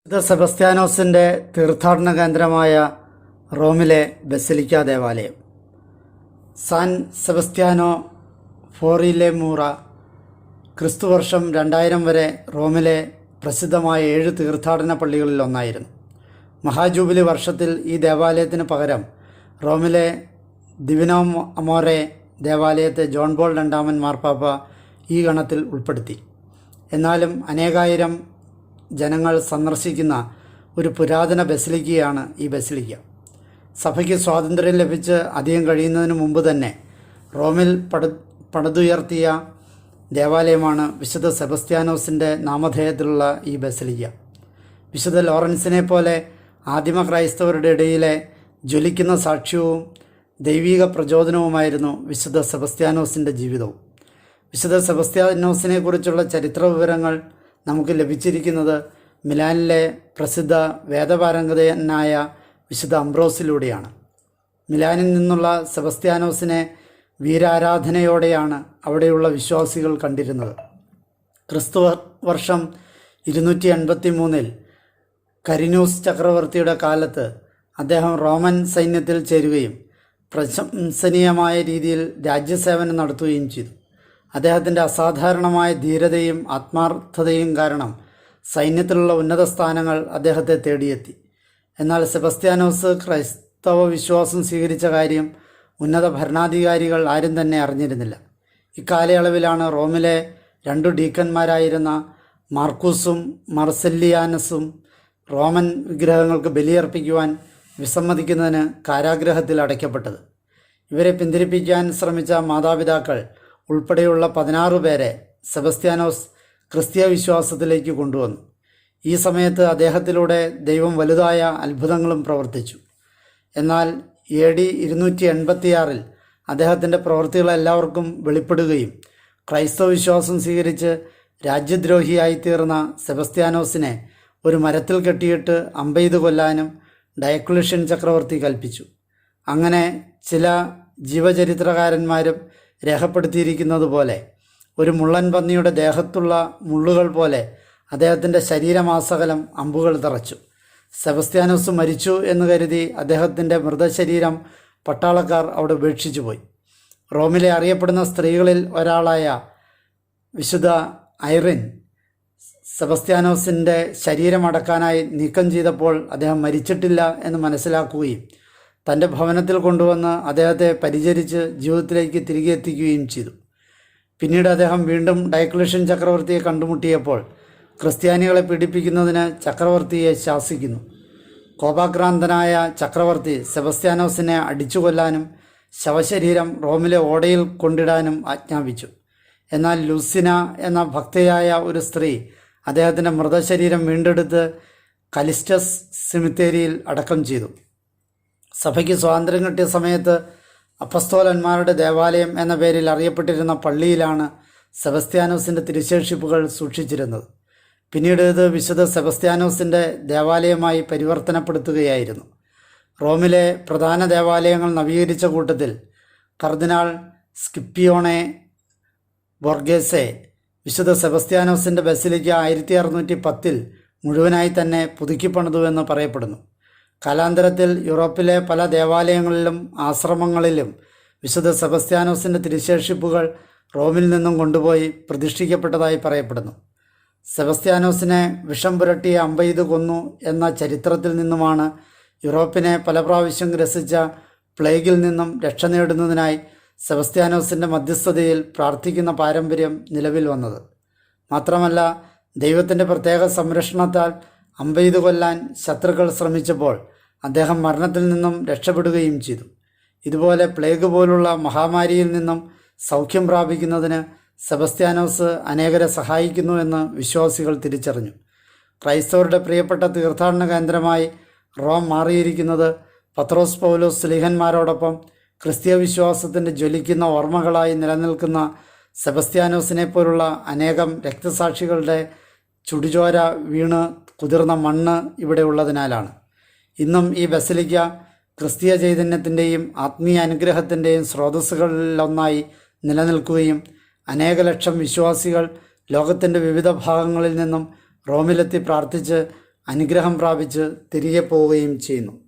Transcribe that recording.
ഇത് സെബസ്ത്യാനോസിൻ്റെ തീർത്ഥാടന കേന്ദ്രമായ റോമിലെ ബസിലിക്ക ദേവാലയം. സാൻ സെബസ്ത്യാനോ ഫോറിലെ മൂറ ക്രിസ്തുവർഷം 2000 വരെ റോമിലെ പ്രസിദ്ധമായ 7 തീർത്ഥാടന പള്ളികളിൽ ഒന്നായിരുന്നു. മഹാജൂബിലി വർഷത്തിൽ ഈ ദേവാലയത്തിന് പകരം റോമിലെ ദിവിനോ അമോറെ ദേവാലയത്തെ ജോൺ പോൾ രണ്ടാമൻ മാർപ്പാപ്പ ഈ ഗണത്തിൽ ഉൾപ്പെടുത്തി. എന്നാലും അനേകായിരം ജനങ്ങൾ സന്ദർശിക്കുന്ന ഒരു പുരാതന ബസിലിക്കയാണ് ഈ ബസിലിക്ക. സഭയ്ക്ക് സ്വാതന്ത്ര്യം ലഭിച്ച് അധികം കഴിയുന്നതിന് മുമ്പ് തന്നെ റോമിൽ പടുതുയർത്തിയ ദേവാലയമാണ് വിശുദ്ധ സെബസ്ത്യാനോസിൻ്റെ നാമധേയത്തിലുള്ള ഈ ബസിലിക്ക. വിശുദ്ധ ലോറൻസിനെ പോലെ ആദിമ ക്രൈസ്തവരുടെ ഇടയിലെ ജ്വലിക്കുന്ന സാക്ഷ്യവും ദൈവിക പ്രചോദനവുമായിരുന്നു വിശുദ്ധ സെബസ്ത്യാനോസിൻ്റെ ജീവിതവും. വിശുദ്ധ സെബസ്ത്യാനോസിനെ കുറിച്ചുള്ള ചരിത്ര വിവരങ്ങൾ നമുക്ക് ലഭിച്ചിരിക്കുന്നത് മിലാനിലെ പ്രസിദ്ധ വേദപാരംഗതനായ വിശുദ്ധ അംബ്രോസിലൂടെയാണ്. മിലാനിൽ നിന്നുള്ള സെബസ്ത്യാനോസിനെ വീരാരാധനയോടെയാണ് അവിടെയുള്ള വിശ്വാസികൾ കണ്ടിരുന്നത്. ക്രിസ്തു വർഷം 283 കരിനൂസ് ചക്രവർത്തിയുടെ കാലത്ത് അദ്ദേഹം റോമൻ സൈന്യത്തിൽ ചേരുകയും പ്രശംസനീയമായ രീതിയിൽ രാജ്യസേവനം നടത്തുകയും ചെയ്തു. അദ്ദേഹത്തിൻ്റെ അസാധാരണമായ ധീരതയും ആത്മാർത്ഥതയും കാരണം സൈന്യത്തിലുള്ള ഉന്നത സ്ഥാനങ്ങൾ അദ്ദേഹത്തെ തേടിയെത്തി. എന്നാൽ സെബസ്ത്യാനോസ് ക്രൈസ്തവ വിശ്വാസം സ്വീകരിച്ച കാര്യം ഉന്നത ഭരണാധികാരികൾ ആരും തന്നെ അറിഞ്ഞിരുന്നില്ല. ഇക്കാലയളവിലാണ് റോമിലെ 2 ഡീക്കന്മാരായിരുന്ന മാർക്കൂസും മർസെല്ലിയാനസും റോമൻ വിഗ്രഹങ്ങൾക്ക് ബലിയർപ്പിക്കുവാൻ വിസമ്മതിക്കുന്നതിന് കാരാഗ്രഹത്തിൽ അടയ്ക്കപ്പെട്ടത്. ഇവരെ പിന്തിരിപ്പിക്കാൻ ശ്രമിച്ച മാതാപിതാക്കൾ ഉൾപ്പെടെയുള്ള 16 പേരെ സെബസ്ത്യാനോസ് ക്രിസ്തീയ വിശ്വാസത്തിലേക്ക് കൊണ്ടുവന്നു. ഈ സമയത്ത് അദ്ദേഹത്തിലൂടെ ദൈവം വലുതായ അത്ഭുതങ്ങളും പ്രവർത്തിച്ചു. എന്നാൽ AD 286 അദ്ദേഹത്തിൻ്റെ പ്രവൃത്തികൾ എല്ലാവർക്കും വെളിപ്പെടുകയും ക്രൈസ്തവ വിശ്വാസം സ്വീകരിച്ച് രാജ്യദ്രോഹിയായിത്തീർന്ന സെബസ്ത്യാനോസിനെ ഒരു മരത്തിൽ കെട്ടിയിട്ട് അമ്പെയ്ത് കൊല്ലാനും ഡയക്ലിഷ്യൻ ചക്രവർത്തി കൽപ്പിച്ചു. അങ്ങനെ ചില ജീവചരിത്രകാരന്മാരും രേഖപ്പെടുത്തിയിരിക്കുന്നത് പോലെ ഒരു മുള്ളൻ പന്നിയുടെ ദേഹത്തുള്ള മുള്ളുകൾ പോലെ അദ്ദേഹത്തിൻ്റെ ശരീരമാസകലം അമ്പുകൾ തറച്ചു. സെബസ്ത്യാനോസ് മരിച്ചു എന്ന് കരുതി അദ്ദേഹത്തിൻ്റെ മൃതശരീരം പട്ടാളക്കാർ അവിടെ ഉപേക്ഷിച്ചു പോയി. റോമിലെ അറിയപ്പെടുന്ന സ്ത്രീകളിൽ ഒരാളായ വിശുദ്ധ ഐറിൻ സെബസ്ത്യാനോസിൻ്റെ ശരീരമടക്കാനായി നീക്കം ചെയ്തപ്പോൾ അദ്ദേഹം മരിച്ചിട്ടില്ല എന്ന് മനസ്സിലാക്കുകയും തൻ്റെ ഭവനത്തിൽ കൊണ്ടുവന്ന് അദ്ദേഹത്തെ പരിചരിച്ച് ജീവിതത്തിലേക്ക് തിരികെ എത്തിക്കുകയും ചെയ്തു. പിന്നീട് അദ്ദേഹം വീണ്ടും ഡയക്ലിഷ്യൻ ചക്രവർത്തിയെ കണ്ടുമുട്ടിയപ്പോൾ ക്രിസ്ത്യാനികളെ പീഡിപ്പിക്കുന്നതിന് ചക്രവർത്തിയെ ശാസിക്കുന്നു. കോപാക്രാന്തനായ ചക്രവർത്തി സെബസ്ത്യാനോസിനെ അടിച്ചു കൊല്ലാനും ശവശരീരം റോമിലെ ഓടയിൽ കൊണ്ടിടാനും ആജ്ഞാപിച്ചു. എന്നാൽ ലൂസിന എന്ന ഭക്തയായ ഒരു സ്ത്രീ അദ്ദേഹത്തിൻ്റെ മൃതശരീരം വീണ്ടെടുത്ത് കലിസ്റ്റസ് സെമിത്തേരിയിൽ അടക്കം ചെയ്തു. സഭയ്ക്ക് സ്വാതന്ത്ര്യം കിട്ടിയ സമയത്ത് അപ്പസ്തോലന്മാരുടെ ദേവാലയം എന്ന പേരിൽ അറിയപ്പെട്ടിരുന്ന പള്ളിയിലാണ് സെബസ്ത്യാനോസിൻ്റെ തിരുശേഷിപ്പുകൾ സൂക്ഷിച്ചിരുന്നത്. പിന്നീട് ഇത് വിശുദ്ധ സെബസ്ത്യാനോസിൻ്റെ ദേവാലയമായി പരിവർത്തനപ്പെടുത്തുകയായിരുന്നു. റോമിലെ പ്രധാന ദേവാലയങ്ങൾ നവീകരിച്ച കൂട്ടത്തിൽ കർദിനാൾ സ്കിപ്പിയോണെ ബോർഗേസെ വിശുദ്ധ സെബസ്ത്യാനോസിൻ്റെ ബസിലിക്ക 1610 മുഴുവനായി തന്നെ പുതുക്കിപ്പണിതുവെന്ന് പറയപ്പെടുന്നു. കാലാന്തരത്തിൽ യൂറോപ്പിലെ പല ദേവാലയങ്ങളിലും ആശ്രമങ്ങളിലും വിശുദ്ധ സെബസ്ത്യാനോസിൻ്റെ തിരുശേഷിപ്പുകൾ റോമിൽ നിന്നും കൊണ്ടുപോയി പ്രതിഷ്ഠിക്കപ്പെട്ടതായി പറയപ്പെടുന്നു. സെബസ്ത്യാനോസിനെ വിഷം പുരട്ടിയ അമ്പെയ്ത് കൊന്നു എന്ന ചരിത്രത്തിൽ നിന്നുമാണ് യൂറോപ്പിനെ പല പ്രാവശ്യം ഗ്രസിച്ച പ്ലേഗിൽ നിന്നും രക്ഷ നേടുന്നതിനായി സെബസ്ത്യാനോസിൻ്റെ മധ്യസ്ഥതയിൽ പ്രാർത്ഥിക്കുന്ന പാരമ്പര്യം നിലവിൽ വന്നത്. മാത്രമല്ല, ദൈവത്തിൻ്റെ പ്രത്യേക സംരക്ഷണത്താൽ അമ്പെയ്ത് കൊല്ലാൻ ശത്രുക്കൾ ശ്രമിച്ചപ്പോൾ അദ്ദേഹം മരണത്തിൽ നിന്നും രക്ഷപ്പെടുകയും ചെയ്തു. ഇതുപോലെ പ്ലേഗ് പോലുള്ള മഹാമാരിയിൽ നിന്നും സൗഖ്യം പ്രാപിക്കുന്നതിന് സെബസ്ത്യാനോസ് അനേകരെ സഹായിക്കുന്നുവെന്ന് വിശ്വാസികൾ തിരിച്ചറിഞ്ഞു. ക്രൈസ്തവരുടെ പ്രിയപ്പെട്ട തീർത്ഥാടന കേന്ദ്രമായി റോം മാറിയിരിക്കുന്നത് പത്രോസ് പൗലോസ് സ്ലീഹന്മാരോടൊപ്പം ക്രിസ്തീയ വിശ്വാസത്തിൻ്റെ ജ്വലിക്കുന്ന ഓർമ്മകളായി നിലനിൽക്കുന്ന സെബസ്ത്യാനോസിനെ പോലുള്ള അനേകം രക്തസാക്ഷികളുടെ ചുടുചോര വീണ് കുതിർന്ന മണ്ണ് ഇവിടെ ഉള്ളതിനാലാണ്. ഇന്നും ഈ ബസിലിക്ക ക്രിസ്തീയ ചൈതന്യത്തിൻ്റെയും ആത്മീയ അനുഗ്രഹത്തിൻ്റെയും സ്രോതസ്സുകളിലൊന്നായി നിലനിൽക്കുകയും അനേക ലക്ഷം വിശ്വാസികൾ ലോകത്തിൻ്റെ വിവിധ ഭാഗങ്ങളിൽ നിന്നും റോമിലെത്തി പ്രാർത്ഥിച്ച് അനുഗ്രഹം പ്രാപിച്ച് തിരികെ പോവുകയും ചെയ്യുന്നു.